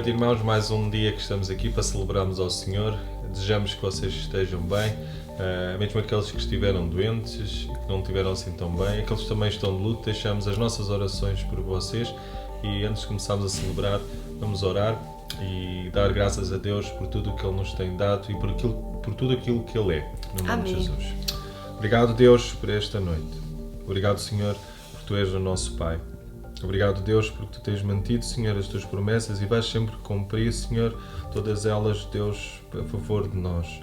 noite, irmãos. Mais um dia que estamos aqui para celebrarmos ao Senhor. Desejamos que vocês estejam bem, mesmo aqueles que estiveram doentes e que não estiveram assim tão bem, aqueles que também estão de luto. Deixamos as nossas orações por vocês e antes de começarmos a celebrar, vamos orar e dar graças a Deus por tudo o que Ele nos tem dado e por tudo aquilo que Ele é, no nome de Jesus. Obrigado, Deus, por esta noite. Obrigado, Senhor, porque Tu és o nosso Pai. Obrigado, Deus, porque Tu tens mantido, Senhor, as Tuas promessas e vais sempre cumprir, Senhor, todas elas, Deus, a favor de nós.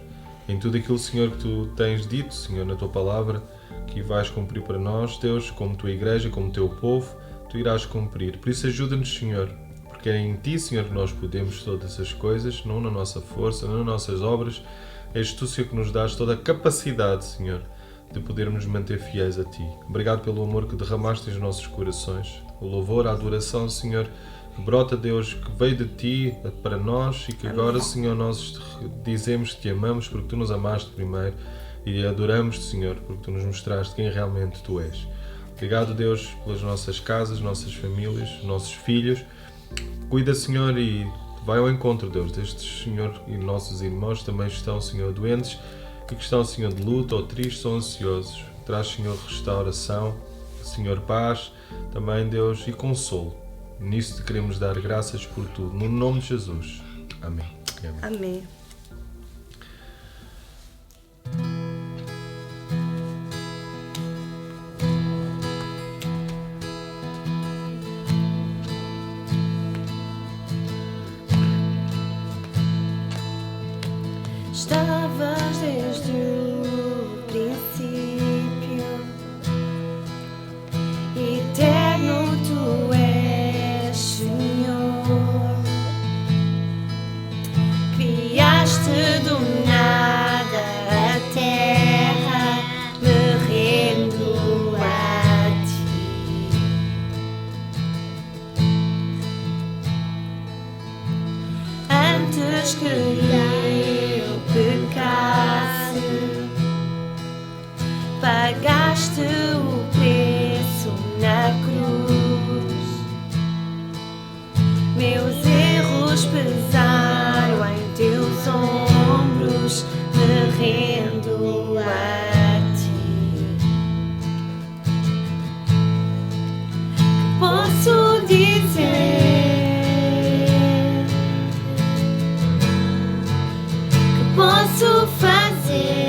Em tudo aquilo, Senhor, que Tu tens dito, Senhor, na Tua palavra, que vais cumprir para nós, Deus, como Tua igreja, como Teu povo, Tu irás cumprir. Por isso ajuda-nos, Senhor, porque é em Ti, Senhor, que nós podemos todas as coisas, não na nossa força, não nas nossas obras. És Tu, Senhor, que nos dás toda a capacidade, Senhor, de podermos manter fiéis a Ti. Obrigado pelo amor que derramaste nos nossos corações. O louvor, a adoração, Senhor, que brota, Deus, que veio de Ti para nós e que agora, Senhor, nós dizemos que Te amamos porque Tu nos amaste primeiro e adoramos-Te, Senhor, porque Tu nos mostraste quem realmente Tu és. Obrigado, Deus, pelas nossas casas, nossas famílias, nossos filhos. Cuida, Senhor, e vai ao encontro, Deus, destes, Senhor, e nossos irmãos também estão, Senhor, doentes e que estão, Senhor, de luto ou tristes ou ansiosos. Traz, Senhor, restauração, Senhor, paz, também, Deus, e consolo. Nisso te queremos dar graças por tudo. No nome de Jesus. Amém. Amém. Estavas desde o princípio, eterno Tu és, Senhor. Criaste do nada a terra, me rendo a Ti. Antes que pecasse, pagaste o preço na cruz. Meus erros pesaram em Teus ombros, me rendo a Ti. Posso dizer posso fazer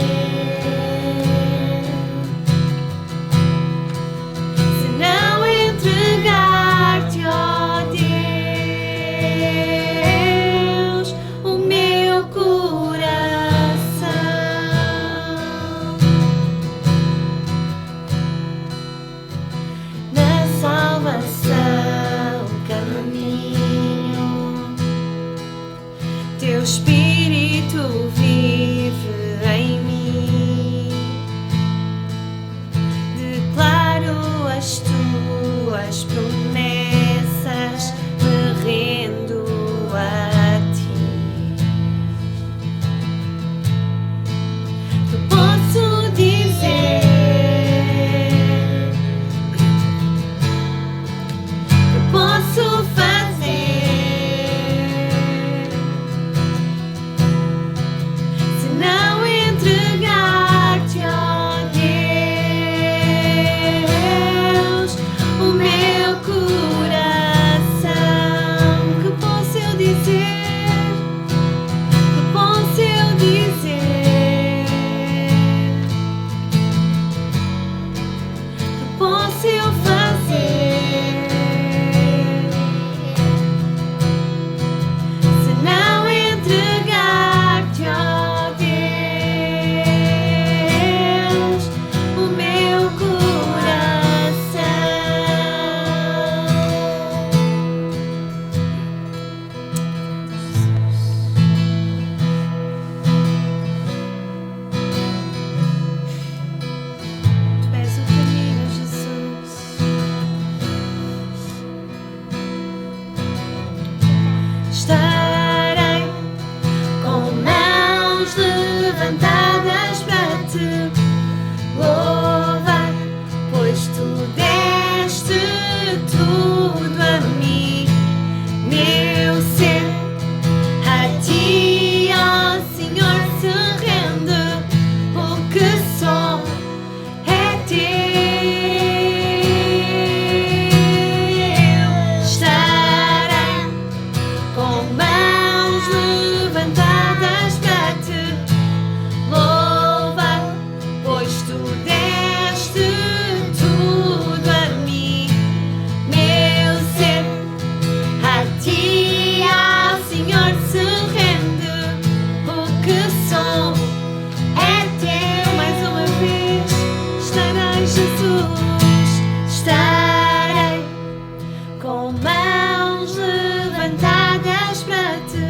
mãos levantadas para te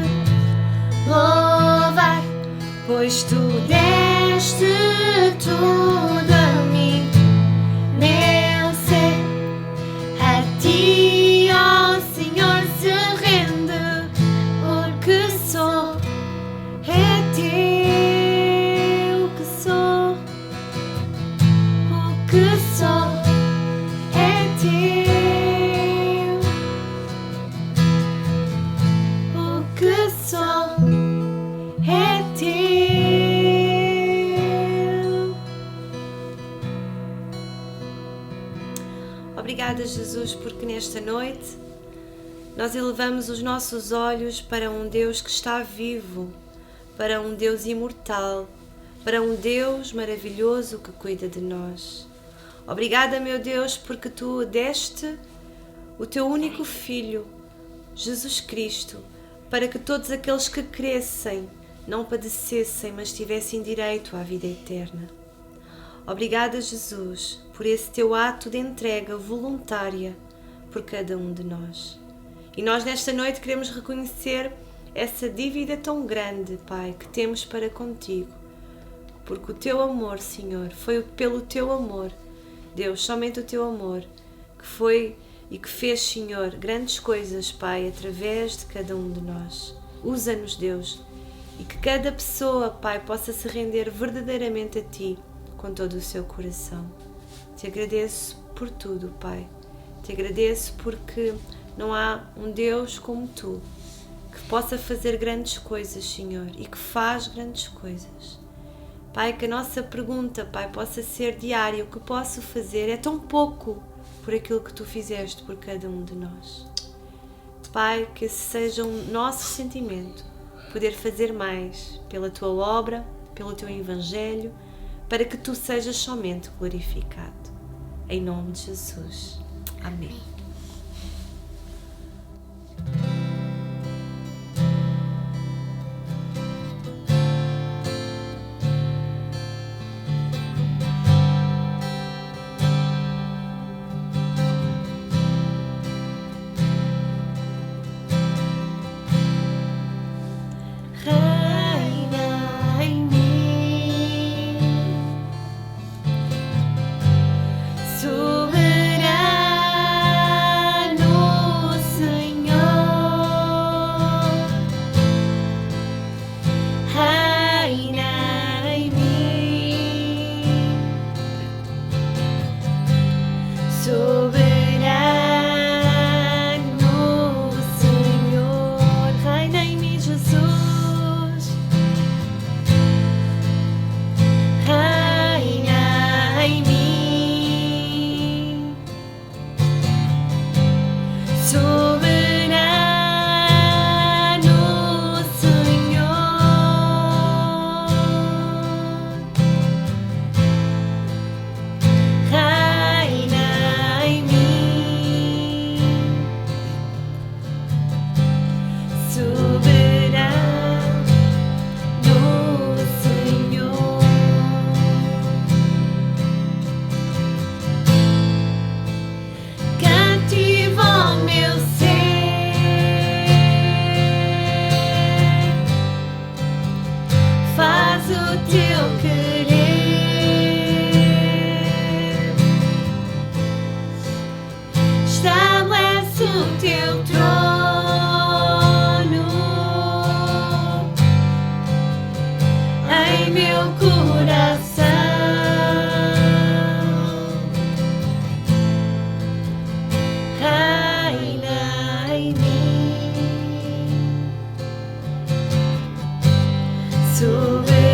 louvar, pois tu deste tudo a mim, meu ser. A ti, ó Senhor, se rende o que sou. É teu que sou, o que sou é teu, o que sou é teu. Obrigada, Jesus, porque nesta noite nós elevamos os nossos olhos para um Deus que está vivo, para um Deus imortal, para um Deus maravilhoso que cuida de nós. Obrigada, meu Deus, porque tu deste o teu único Filho, Jesus Cristo, para que todos aqueles que crescem não padecessem, mas tivessem direito à vida eterna. Obrigada, Jesus, por esse teu ato de entrega voluntária por cada um de nós. E nós nesta noite queremos reconhecer essa dívida tão grande, Pai, que temos para contigo, porque o teu amor, Senhor, foi pelo teu amor, Deus, somente o teu amor, que foi e que fez, Senhor, grandes coisas, Pai, através de cada um de nós. Usa-nos, Deus, e que cada pessoa, Pai, possa se render verdadeiramente a Ti, com todo o seu coração. Te agradeço por tudo, Pai. Te agradeço porque não há um Deus como Tu, que possa fazer grandes coisas, Senhor, e que faz grandes coisas. Pai, que a nossa pergunta, Pai, possa ser diária. O que posso fazer é tão pouco por aquilo que Tu fizeste por cada um de nós. Pai, que esse seja o nosso sentimento, poder fazer mais pela Tua obra, pelo Teu Evangelho, para que Tu sejas somente glorificado. Em nome de Jesus. Amém. Reina em mim, soberano Senhor, reina em mim, soberano Senhor, reina em mim, Jesus, reina em mim, soberano Senhor, reina em mim, soberano Senhor. Cativa o meu ser, faz o teu querer, estabelece o teu trono em meu coração. Reina em mim, soberano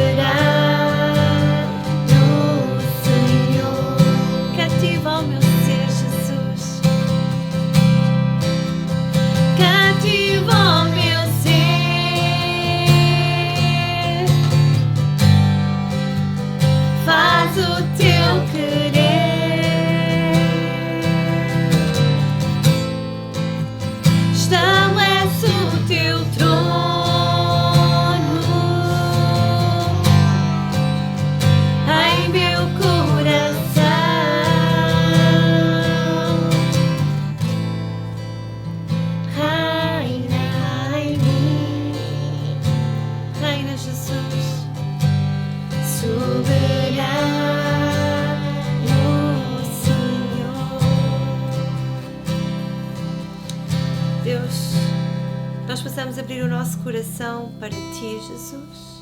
Senhor. Cativa o meu ser, Jesus. Cativa o meu ser, faz o teu querer, estabelece o teu trono em meu coração. Deus, nós possamos abrir o nosso coração para Ti, Jesus.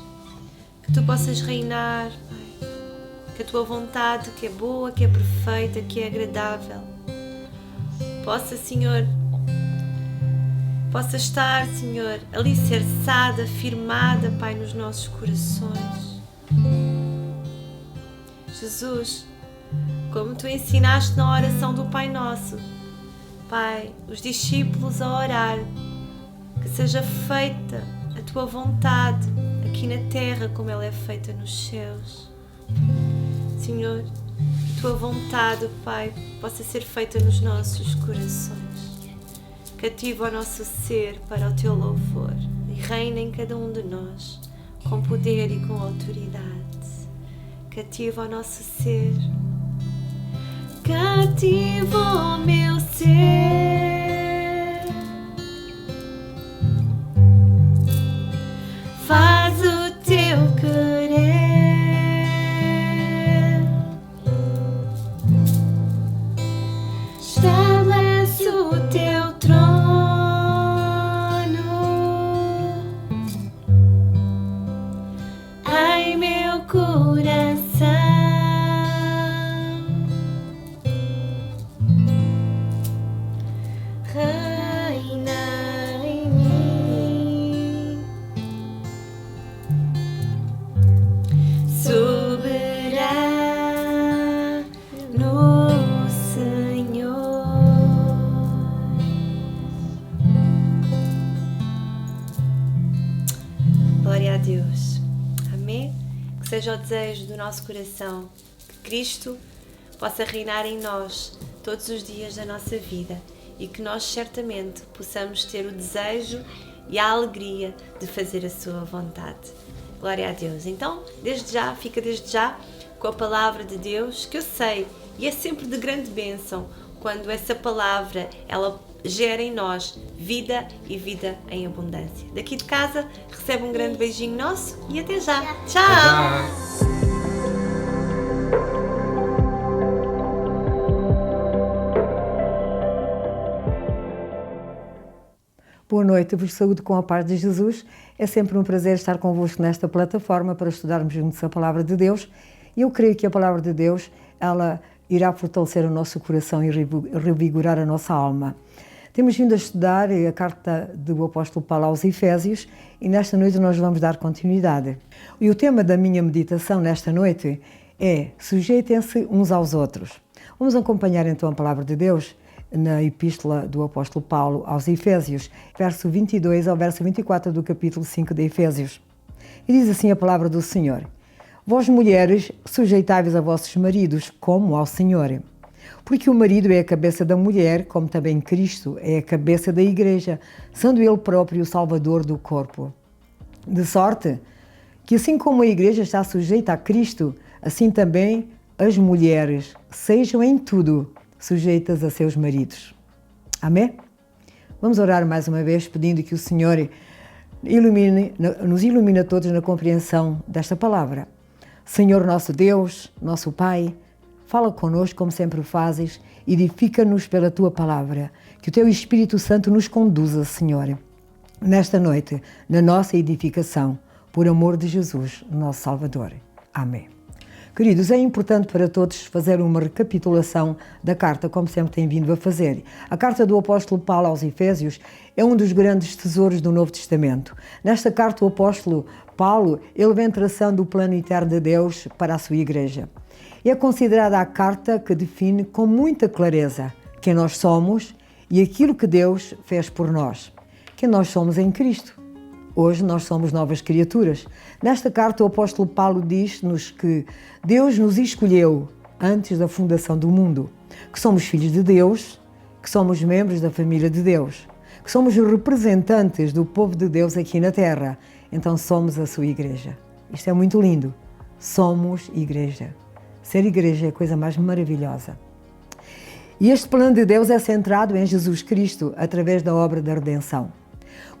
Que Tu possas reinar, Pai. Que a Tua vontade, que é boa, que é perfeita, que é agradável, possa, Senhor, possa estar, Senhor, alicerçada, firmada, Pai, nos nossos corações. Jesus, como Tu ensinaste na oração do Pai Nosso, Pai, os discípulos a orar, que seja feita a Tua vontade aqui na terra como ela é feita nos céus. Senhor, que a Tua vontade, Pai, possa ser feita nos nossos corações. Cativa o nosso ser para o Teu louvor e reina em cada um de nós com poder e com autoridade. Cativa o nosso ser. Cativa o meu ser. Faz o Teu querer. Estabelece o Teu trono em meu coração. Glória a Deus. Amém? Que seja o desejo do nosso coração que Cristo possa reinar em nós todos os dias da nossa vida e que nós certamente possamos ter o desejo e a alegria de fazer a Sua vontade. Glória a Deus. Então, fica desde já com a palavra de Deus, que eu sei e é sempre de grande bênção quando essa palavra ela gera em nós vida e vida em abundância. Daqui de casa, recebe um grande beijinho nosso e até já. Tchau! Boa noite, eu vos saúdo com a paz de Jesus. É sempre um prazer estar convosco nesta plataforma para estudarmos juntos a Palavra de Deus. E eu creio que a Palavra de Deus, ela irá fortalecer o nosso coração e revigorar a nossa alma. Temos vindo a estudar a carta do apóstolo Paulo aos Efésios e nesta noite nós vamos dar continuidade. E o tema da minha meditação nesta noite é sujeitem-se uns aos outros. Vamos acompanhar então a Palavra de Deus na epístola do apóstolo Paulo aos Efésios, verso 22 ao verso 24 do capítulo 5 de Efésios. E diz assim a palavra do Senhor: Vós mulheres, sujeitai-vos a vossos maridos como ao Senhor. Porque o marido é a cabeça da mulher, como também Cristo é a cabeça da igreja, sendo Ele próprio o Salvador do corpo. De sorte que assim como a igreja está sujeita a Cristo, assim também as mulheres sejam em tudo sujeitas a seus maridos. Amém? Vamos orar mais uma vez pedindo que o Senhor nos ilumine a todos na compreensão desta palavra. Senhor nosso Deus, nosso Pai, fala connosco como sempre fazes, edifica-nos pela Tua palavra, que o Teu Espírito Santo nos conduza, Senhor, nesta noite, na nossa edificação, por amor de Jesus, nosso Salvador. Amém. Queridos, é importante para todos fazer uma recapitulação da carta, como sempre tem vindo a fazer. A carta do apóstolo Paulo aos Efésios é um dos grandes tesouros do Novo Testamento. Nesta carta, o apóstolo Paulo, ele vem traçando o plano eterno de Deus para a sua igreja. É considerada a carta que define com muita clareza quem nós somos e aquilo que Deus fez por nós. Quem nós somos em Cristo. Hoje nós somos novas criaturas. Nesta carta o apóstolo Paulo diz-nos que Deus nos escolheu antes da fundação do mundo, que somos filhos de Deus, que somos membros da família de Deus, que somos representantes do povo de Deus aqui na terra. Então somos a sua igreja. Isto é muito lindo. Somos igreja. Ser igreja é a coisa mais maravilhosa. E este plano de Deus é centrado em Jesus Cristo através da obra da redenção.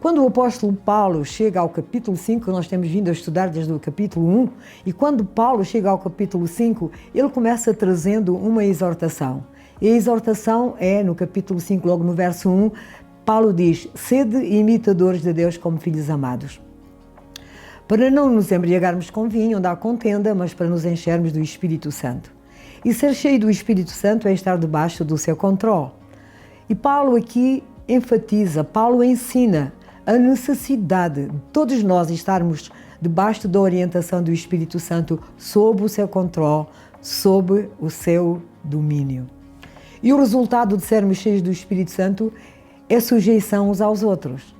Quando o apóstolo Paulo chega ao capítulo 5, nós temos vindo a estudar desde o capítulo 1, e quando Paulo chega ao capítulo 5, ele começa trazendo uma exortação. E a exortação é, no capítulo 5, logo no verso 1, Paulo diz: sede imitadores de Deus como filhos amados, para não nos embriagarmos com vinho, onde há contenda, mas para nos enchermos do Espírito Santo. E ser cheio do Espírito Santo é estar debaixo do seu controle. E Paulo aqui enfatiza, Paulo ensina a necessidade de todos nós estarmos debaixo da orientação do Espírito Santo, sob o seu controle, sob o seu domínio. E o resultado de sermos cheios do Espírito Santo é sujeição uns aos outros,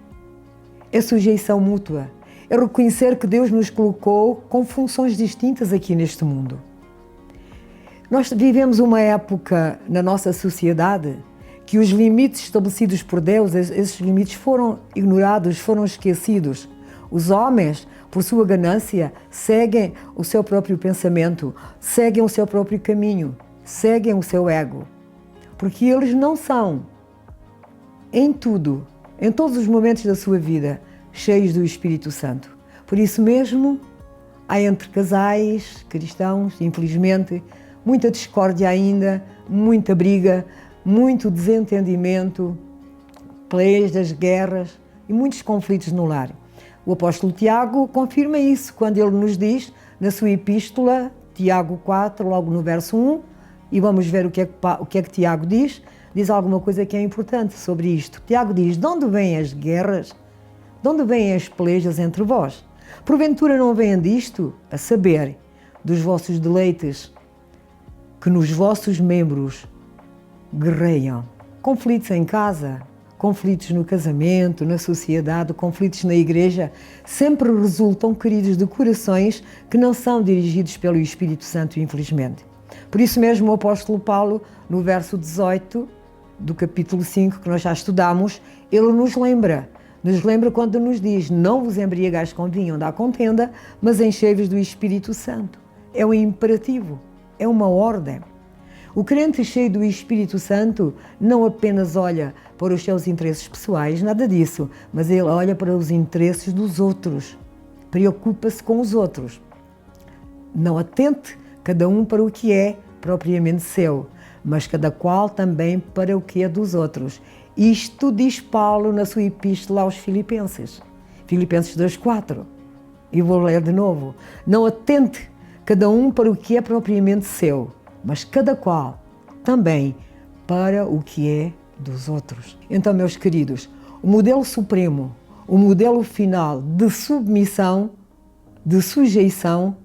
é sujeição mútua, é reconhecer que Deus nos colocou com funções distintas aqui neste mundo. Nós vivemos uma época na nossa sociedade que os limites estabelecidos por Deus, esses limites foram ignorados, foram esquecidos. Os homens, por sua ganância, seguem o seu próprio pensamento, seguem o seu próprio caminho, seguem o seu ego, porque eles não são, em tudo, em todos os momentos da sua vida, cheios do Espírito Santo. Por isso mesmo, há entre casais cristãos, infelizmente, muita discórdia ainda, muita briga, muito desentendimento, pelejas, guerras e muitos conflitos no lar. O apóstolo Tiago confirma isso quando ele nos diz, na sua epístola, Tiago 4, logo no verso 1, e vamos ver o que é que Tiago diz. Diz alguma coisa que é importante sobre isto. Tiago diz: de onde vêm as guerras? De onde vêm as pelejas entre vós? Porventura não vêm disto, a saber, dos vossos deleites, que nos vossos membros guerreiam. Conflitos em casa, conflitos no casamento, na sociedade, conflitos na igreja, sempre resultam, queridos, de corações que não são dirigidos pelo Espírito Santo, infelizmente. Por isso mesmo o apóstolo Paulo, no verso 18 do capítulo 5, que nós já estudamos, ele nos lembra quando nos diz: não vos embriagais com vinho onde há contenda, mas enchei-vos do Espírito Santo. É um imperativo, é uma ordem. O crente cheio do Espírito Santo não apenas olha para os seus interesses pessoais, nada disso, mas ele olha para os interesses dos outros, preocupa-se com os outros. Não atente cada um para o que é propriamente seu, mas cada qual também para o que é dos outros. Isto diz Paulo na sua epístola aos Filipenses, Filipenses 2,4. E vou ler de novo. Não atente cada um para o que é propriamente seu, mas cada qual também para o que é dos outros. Então, meus queridos, o modelo supremo, o modelo final de submissão, de sujeição,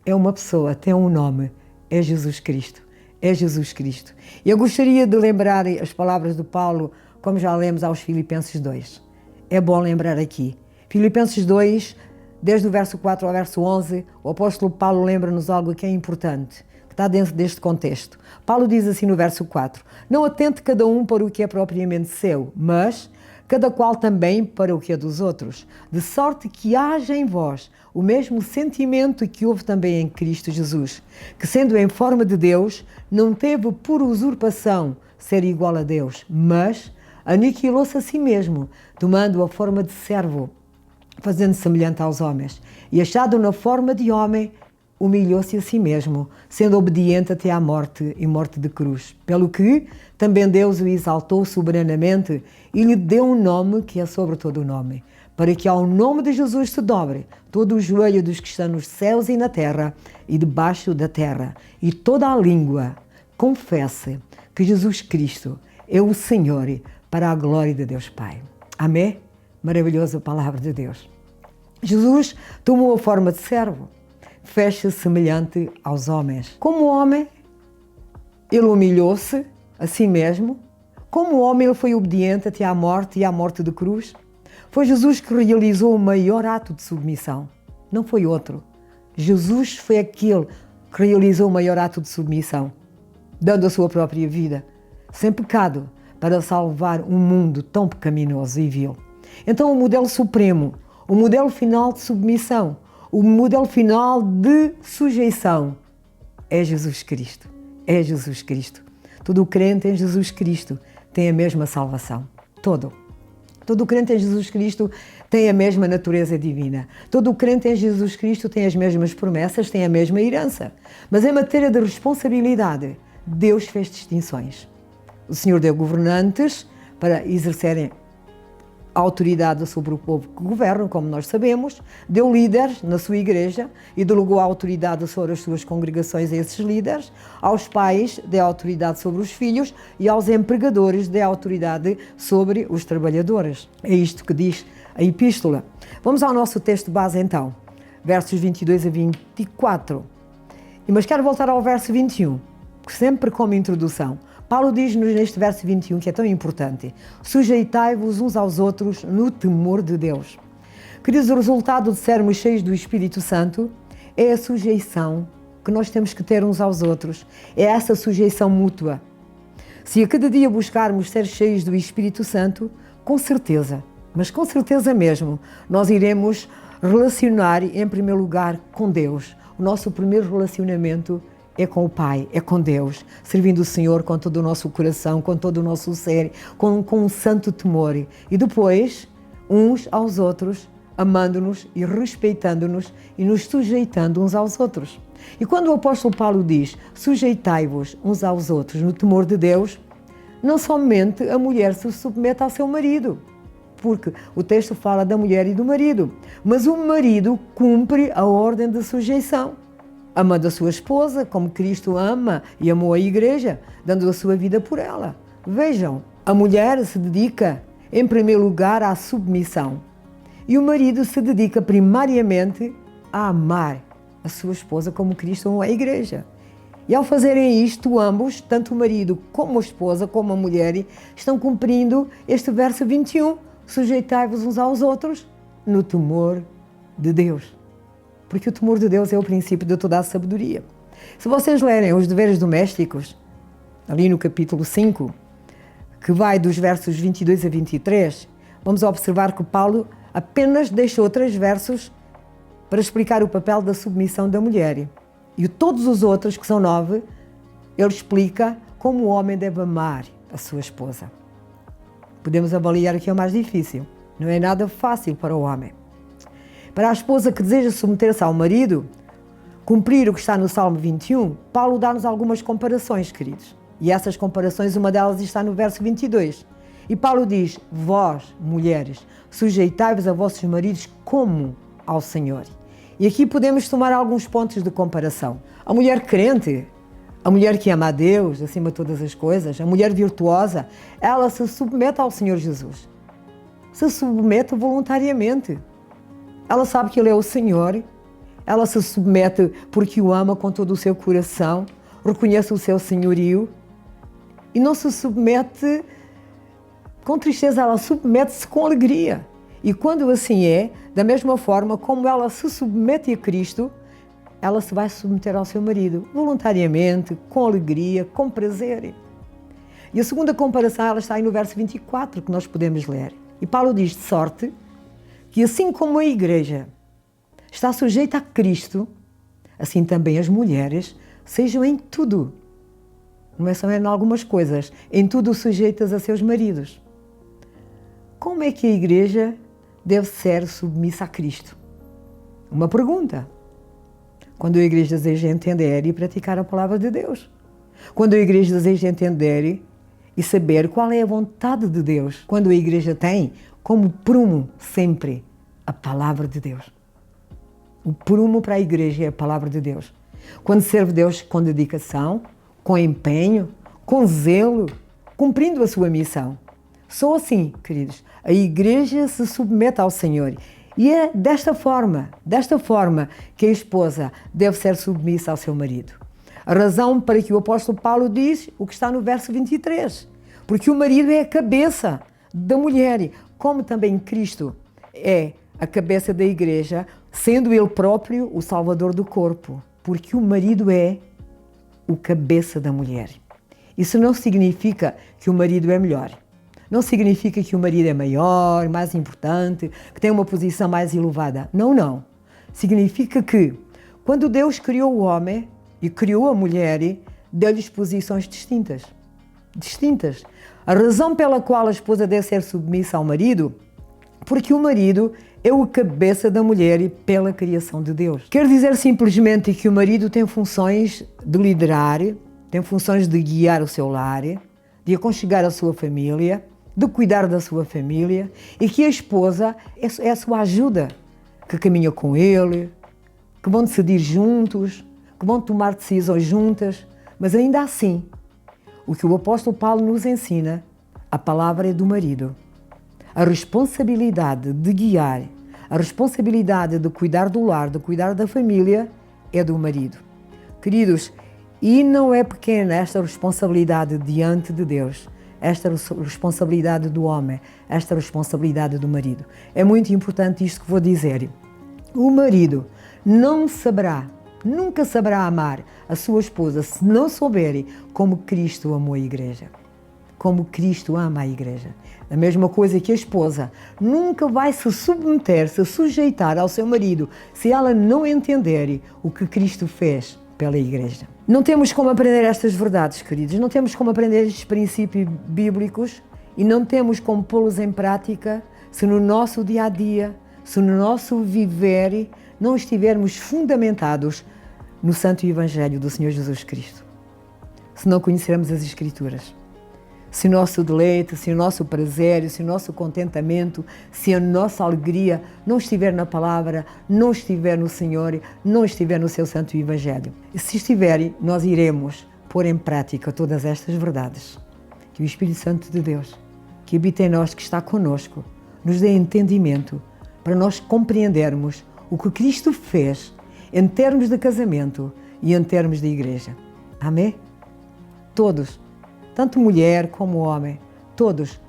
é uma pessoa, tem um nome, é Jesus Cristo. É Jesus Cristo. Eu gostaria de lembrar as palavras de Paulo, como já lemos aos Filipenses 2. É bom lembrar aqui. Filipenses 2, desde o verso 4 ao verso 11, o apóstolo Paulo lembra-nos algo que é importante, que está dentro deste contexto. Paulo diz assim no verso 4: não atente cada um para o que é propriamente seu, mas cada qual também para o que é dos outros, de sorte que haja em vós o mesmo sentimento que houve também em Cristo Jesus, que sendo em forma de Deus, não teve por usurpação ser igual a Deus, mas aniquilou-se a si mesmo, tomando a forma de servo, fazendo semelhante aos homens, e achado na forma de homem, humilhou-se a si mesmo, sendo obediente até à morte e morte de cruz. Pelo que também Deus o exaltou soberanamente e lhe deu um nome que é sobre todo o nome, para que ao nome de Jesus se dobre todo o joelho dos que estão nos céus e na terra e debaixo da terra, e toda a língua confesse que Jesus Cristo é o Senhor, para a glória de Deus Pai. Amém? Maravilhosa palavra de Deus. Jesus tomou a forma de servo, fez-se semelhante aos homens. Como homem, ele humilhou-se a si mesmo. Como homem, ele foi obediente até à morte e à morte de cruz. Foi Jesus que realizou o maior ato de submissão. Não foi outro. Jesus foi aquele que realizou o maior ato de submissão, dando a sua própria vida, sem pecado, para salvar um mundo tão pecaminoso e vil. Então, o modelo supremo, o modelo final de submissão, o modelo final de sujeição é Jesus Cristo. É Jesus Cristo. Todo crente em Jesus Cristo tem a mesma salvação. Todo crente em Jesus Cristo tem a mesma natureza divina. Todo crente em Jesus Cristo tem as mesmas promessas, tem a mesma herança. Mas em matéria de responsabilidade, Deus fez distinções. O Senhor deu governantes para exercerem autoridade sobre o povo que governa, como nós sabemos, deu líderes na sua igreja e delegou a autoridade sobre as suas congregações a esses líderes, aos pais deu autoridade sobre os filhos e aos empregadores deu autoridade sobre os trabalhadores. É isto que diz a epístola. Vamos ao nosso texto base então, versos 22 a 24. Mas quero voltar ao verso 21, sempre como introdução. Paulo diz-nos neste verso 21, que é tão importante: sujeitai-vos uns aos outros no temor de Deus. Queridos, o resultado de sermos cheios do Espírito Santo é a sujeição que nós temos que ter uns aos outros. É essa sujeição mútua. Se a cada dia buscarmos ser cheios do Espírito Santo, com certeza, mas com certeza mesmo, nós iremos relacionar em primeiro lugar com Deus. O nosso primeiro relacionamento é com o Pai, é com Deus, servindo o Senhor com todo o nosso coração, com todo o nosso ser, com um santo temor. E depois, uns aos outros, amando-nos e respeitando-nos e nos sujeitando uns aos outros. E quando o apóstolo Paulo diz, sujeitai-vos uns aos outros no temor de Deus, não somente a mulher se submete ao seu marido, porque o texto fala da mulher e do marido, mas o marido cumpre a ordem de sujeição, amando a sua esposa como Cristo ama e amou a igreja, dando a sua vida por ela. Vejam, a mulher se dedica em primeiro lugar à submissão e o marido se dedica primariamente a amar a sua esposa como Cristo amou a igreja. E ao fazerem isto, ambos, tanto o marido como a esposa, como a mulher, estão cumprindo este verso 21, sujeitai-vos uns aos outros no temor de Deus. Porque o temor de Deus é o princípio de toda a sabedoria. Se vocês lerem os deveres domésticos, ali no capítulo 5, que vai dos versos 22 a 23, vamos observar que Paulo apenas deixou 3 versos para explicar o papel da submissão da mulher. E todos os outros, que são 9, ele explica como o homem deve amar a sua esposa. Podemos avaliar o que é o mais difícil. Não é nada fácil para o homem. Para a esposa que deseja submeter-se ao marido, cumprir o que está no Salmo 21, Paulo dá-nos algumas comparações, queridos. E essas comparações, uma delas está no verso 22. E Paulo diz, vós, mulheres, sujeitai-vos a vossos maridos como ao Senhor. E aqui podemos tomar alguns pontos de comparação. A mulher crente, a mulher que ama a Deus acima de todas as coisas, a mulher virtuosa, ela se submete ao Senhor Jesus. Se submete voluntariamente. Ela sabe que Ele é o Senhor, ela se submete porque o ama com todo o seu coração, reconhece o seu senhorio e não se submete com tristeza, ela submete-se com alegria. E quando assim é, da mesma forma como ela se submete a Cristo, ela se vai submeter ao seu marido, voluntariamente, com alegria, com prazer. E a segunda comparação, ela está aí no verso 24, que nós podemos ler. E Paulo diz, de sorte que assim como a igreja está sujeita a Cristo, assim também as mulheres sejam em tudo, não é só em algumas coisas, em tudo sujeitas a seus maridos. Como é que a igreja deve ser submissa a Cristo? Uma pergunta. Quando a igreja deseja entender e praticar a palavra de Deus. Quando a igreja deseja entender e saber qual é a vontade de Deus. Quando a igreja tem como prumo sempre a palavra de Deus. O prumo para a igreja é a palavra de Deus. Quando serve Deus com dedicação, com empenho, com zelo, cumprindo a sua missão. Só assim, queridos, a igreja se submete ao Senhor. E é desta forma que a esposa deve ser submissa ao seu marido. A razão para que o apóstolo Paulo diz o que está no verso 23. Porque o marido é a cabeça da mulher, como também Cristo é a cabeça da igreja, sendo ele próprio o salvador do corpo. Porque o marido é o cabeça da mulher. Isso não significa que o marido é melhor. Não significa que o marido é maior, mais importante, que tem uma posição mais elevada. Não, não. Significa que, quando Deus criou o homem e criou a mulher, deu-lhes posições distintas. Distintas. A razão pela qual a esposa deve ser submissa ao marido, porque o marido é o cabeça da mulher pela criação de Deus. Quer dizer simplesmente que o marido tem funções de liderar, tem funções de guiar o seu lar, de aconchegar a sua família, de cuidar da sua família e que a esposa é a sua ajuda, que caminha com ele, que vão decidir juntos, que vão tomar decisões juntas, mas ainda assim, o que o apóstolo Paulo nos ensina, a palavra é do marido. A responsabilidade de guiar, a responsabilidade de cuidar do lar, de cuidar da família, é do marido. Queridos, e não é pequena esta responsabilidade diante de Deus, esta responsabilidade do homem, esta responsabilidade do marido. É muito importante isto que vou dizer. O marido não saberá, nunca saberá amar a sua esposa se não souber como Cristo amou a igreja. Como Cristo ama a igreja. A mesma coisa que a esposa nunca vai se submeter, se sujeitar ao seu marido se ela não entender o que Cristo fez pela igreja. Não temos como aprender estas verdades, queridos, não temos como aprender estes princípios bíblicos e não temos como pô-los em prática se no nosso dia-a-dia, se no nosso viver não estivermos fundamentados no Santo Evangelho do Senhor Jesus Cristo. Se não conhecermos as Escrituras. Se o nosso deleite, se o nosso prazer, se o nosso contentamento, se a nossa alegria não estiver na palavra, não estiver no Senhor, não estiver no seu Santo Evangelho. E se estiver, nós iremos pôr em prática todas estas verdades. Que o Espírito Santo de Deus, que habita em nós, que está conosco, nos dê entendimento para nós compreendermos o que Cristo fez em termos de casamento e em termos de igreja. Amém? Todos. Tanto mulher como homem, todos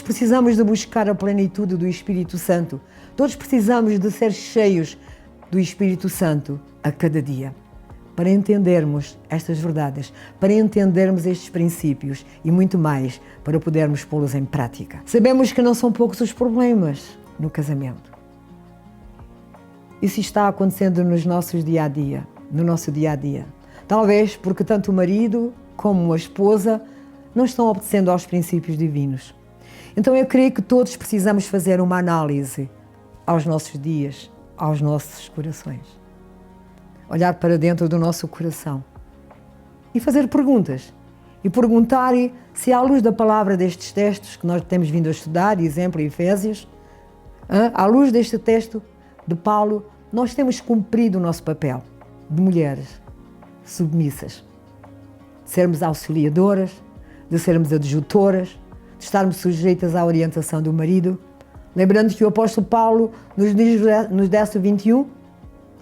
precisamos de buscar a plenitude do Espírito Santo. Todos precisamos de ser cheios do Espírito Santo a cada dia, para entendermos estas verdades, para entendermos estes princípios e muito mais, para podermos pô-los em prática. Sabemos que não são poucos os problemas no casamento. Isso está acontecendo nos nossos dia-a-dia, no nosso dia-a-dia. Talvez porque tanto o marido como a esposa não estão obedecendo aos princípios divinos. Então eu creio que todos precisamos fazer uma análise aos nossos dias, aos nossos corações. Olhar para dentro do nosso coração e fazer perguntas. E perguntar se à luz da palavra destes textos que nós temos vindo a estudar, exemplo, Efésios, à luz deste texto de Paulo, nós temos cumprido o nosso papel de mulheres submissas, de sermos auxiliadoras, de sermos adjutoras, de estarmos sujeitas à orientação do marido. Lembrando que o apóstolo Paulo nos diz no verso 21,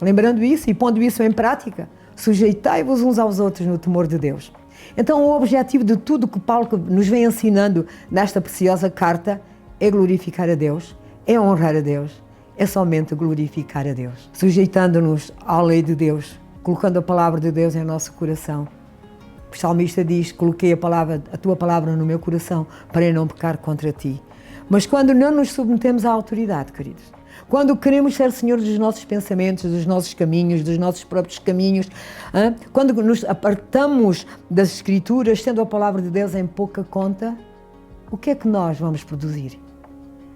lembrando isso e pondo isso em prática, sujeitai-vos uns aos outros no temor de Deus. Então o objetivo de tudo que Paulo nos vem ensinando nesta preciosa carta é glorificar a Deus, é honrar a Deus, é somente glorificar a Deus. Sujeitando-nos à lei de Deus, colocando a palavra de Deus em nosso coração. O salmista diz, coloquei a tua palavra no meu coração para não pecar contra ti. Mas quando não nos submetemos à autoridade, queridos, quando queremos ser senhores dos nossos pensamentos, dos nossos caminhos, dos nossos próprios caminhos, quando nos apartamos das Escrituras, tendo a palavra de Deus em pouca conta, o que é que nós vamos produzir?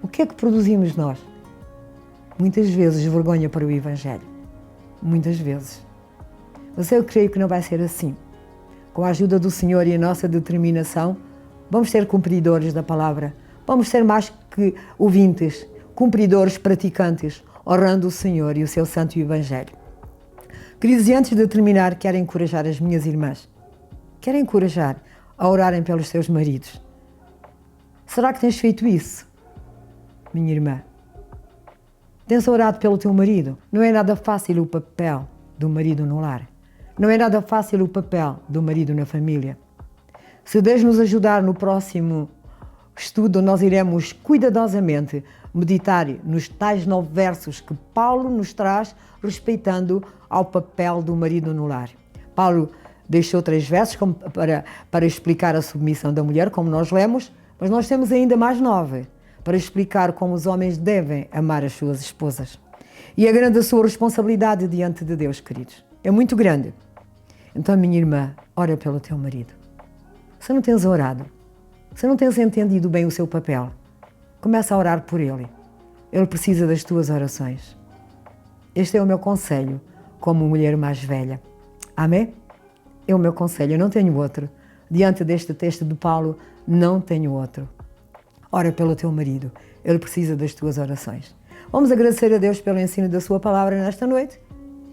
O que é que produzimos nós? Muitas vezes vergonha para o Evangelho. Muitas vezes. Mas eu creio que não vai ser assim. Com a ajuda do Senhor e a nossa determinação, vamos ser cumpridores da palavra. Vamos ser mais que ouvintes, cumpridores, praticantes, honrando o Senhor e o seu santo Evangelho. Queridos, e antes de terminar, quero encorajar as minhas irmãs. Quero encorajar a orarem pelos seus maridos. Será que tens feito isso, minha irmã? Tens orado pelo teu marido? Não é nada fácil o papel do marido no lar. Não é nada fácil o papel do marido na família. Se Deus nos ajudar no próximo estudo, nós iremos cuidadosamente meditar nos tais 9 versos que Paulo nos traz respeitando ao papel do marido no lar. Paulo deixou 3 versos para explicar a submissão da mulher, como nós lemos, mas nós temos ainda mais 9 para explicar como os homens devem amar as suas esposas. E é grande a sua responsabilidade diante de Deus, queridos. É muito grande. Então, minha irmã, ora pelo teu marido. Se não tens orado, se não tens entendido bem o seu papel, começa a orar por ele. Ele precisa das tuas orações. Este é o meu conselho como mulher mais velha. Amém? É o meu conselho, eu não tenho outro. Diante deste texto de Paulo, não tenho outro. Ora pelo teu marido, ele precisa das tuas orações. Vamos agradecer a Deus pelo ensino da sua palavra nesta noite.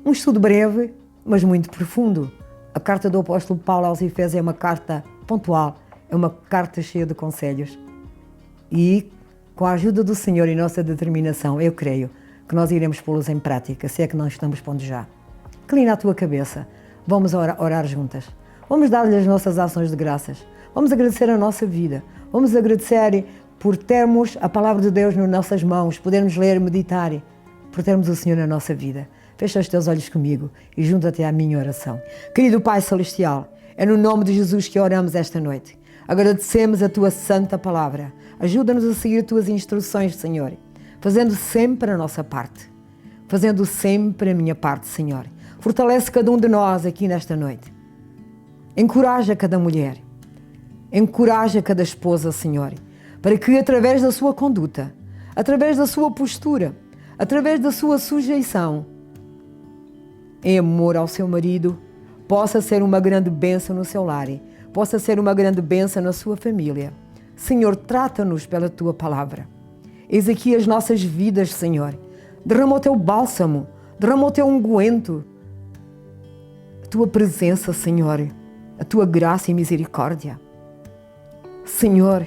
Um estudo breve, mas muito profundo. A carta do apóstolo Paulo aos Efésios é uma carta pontual, é uma carta cheia de conselhos. E com a ajuda do Senhor e nossa determinação, eu creio que nós iremos pô-los em prática, se é que não estamos pondo já. Inclina a tua cabeça, vamos orar juntas. Vamos dar-lhe as nossas ações de graças. Vamos agradecer a nossa vida. Vamos agradecer por termos a palavra de Deus nas nossas mãos, podermos ler e meditar, por termos o Senhor na nossa vida. Fecha os teus olhos comigo e junta-te à minha oração. Querido Pai Celestial, é no nome de Jesus que oramos esta noite. Agradecemos a Tua santa palavra. Ajuda-nos a seguir as Tuas instruções, Senhor, fazendo sempre a nossa parte. Fazendo sempre a minha parte, Senhor. Fortalece cada um de nós aqui nesta noite. Encoraja cada mulher. Encoraja cada esposa, Senhor, para que através da sua conduta, através da sua postura, através da sua sujeição, em amor ao seu marido, possa ser uma grande bênção no seu lar, possa ser uma grande bênção na sua família. Senhor, trata-nos pela Tua palavra. Eis aqui as nossas vidas, Senhor. Derrama o Teu bálsamo, derrama o Teu unguento, a Tua presença, Senhor, a Tua graça e misericórdia. Senhor,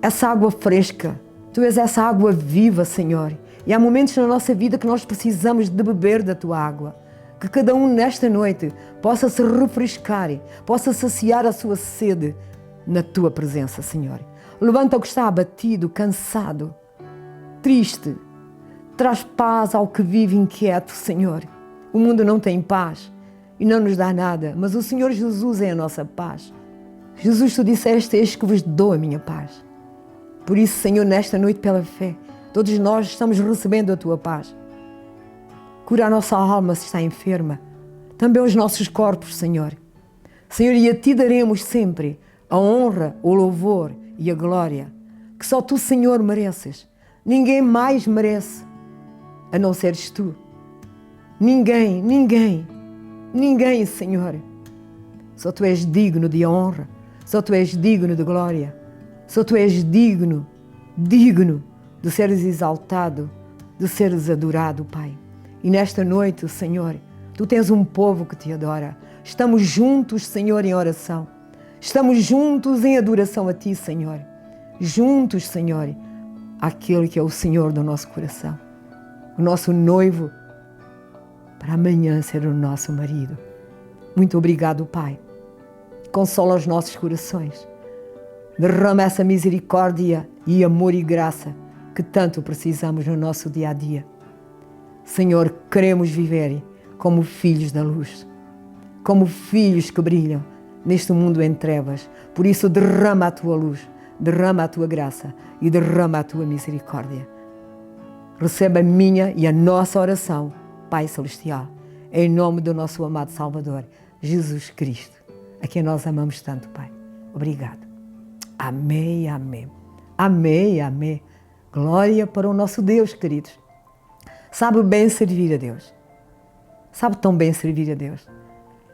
essa água fresca, Tu és essa água viva, Senhor. E há momentos na nossa vida que nós precisamos de beber da Tua água. Que cada um nesta noite possa se refrescar, possa saciar a sua sede na Tua presença, Senhor. Levanta o que está abatido, cansado, triste. Traz paz ao que vive inquieto, Senhor. O mundo não tem paz e não nos dá nada, mas o Senhor Jesus é a nossa paz. Jesus, Tu disseste, eis que vos dou a minha paz. Por isso, Senhor, nesta noite, pela fé, todos nós estamos recebendo a Tua paz. Cura a nossa alma se está enferma, também os nossos corpos, Senhor. Senhor, e a Ti daremos sempre a honra, o louvor e a glória, que só Tu, Senhor, mereces. Ninguém mais merece, a não seres Tu. Ninguém, Senhor. Só Tu és digno de honra, só Tu és digno de glória, só Tu és digno de seres exaltado, de seres adorado, Pai. E nesta noite, Senhor, Tu tens um povo que Te adora. Estamos juntos, Senhor, em oração. Estamos juntos em adoração a Ti, Senhor. Juntos, Senhor, àquele que é o Senhor do nosso coração. O nosso noivo, para amanhã ser o nosso marido. Muito obrigado, Pai. Consola os nossos corações. Derrama essa misericórdia e amor e graça que tanto precisamos no nosso dia a dia. Senhor, queremos viver como filhos da luz, como filhos que brilham neste mundo em trevas. Por isso, derrama a Tua luz, derrama a Tua graça e derrama a Tua misericórdia. Receba a minha e a nossa oração, Pai Celestial, em nome do nosso amado Salvador, Jesus Cristo, a quem nós amamos tanto, Pai. Obrigado. Amém, amém. Amém, amém. Glória para o nosso Deus, queridos. Sabe bem servir a Deus. Sabe tão bem servir a Deus.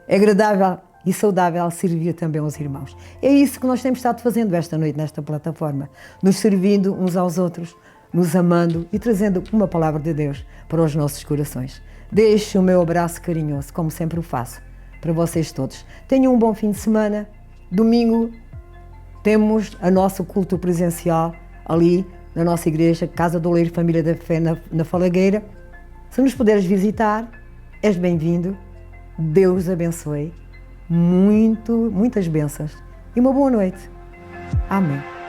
É agradável e saudável servir também aos irmãos. É isso que nós temos estado fazendo esta noite nesta plataforma. Nos servindo uns aos outros, nos amando e trazendo uma palavra de Deus para os nossos corações. Deixo o meu abraço carinhoso, como sempre o faço, para vocês todos. Tenham um bom fim de semana. Domingo temos o nosso culto presencial ali na nossa igreja, Casa do Oleiro Família da Fé, na Falagueira. Se nos puderes visitar, és bem-vindo. Deus abençoe. Muitas bênçãos e uma boa noite. Amém.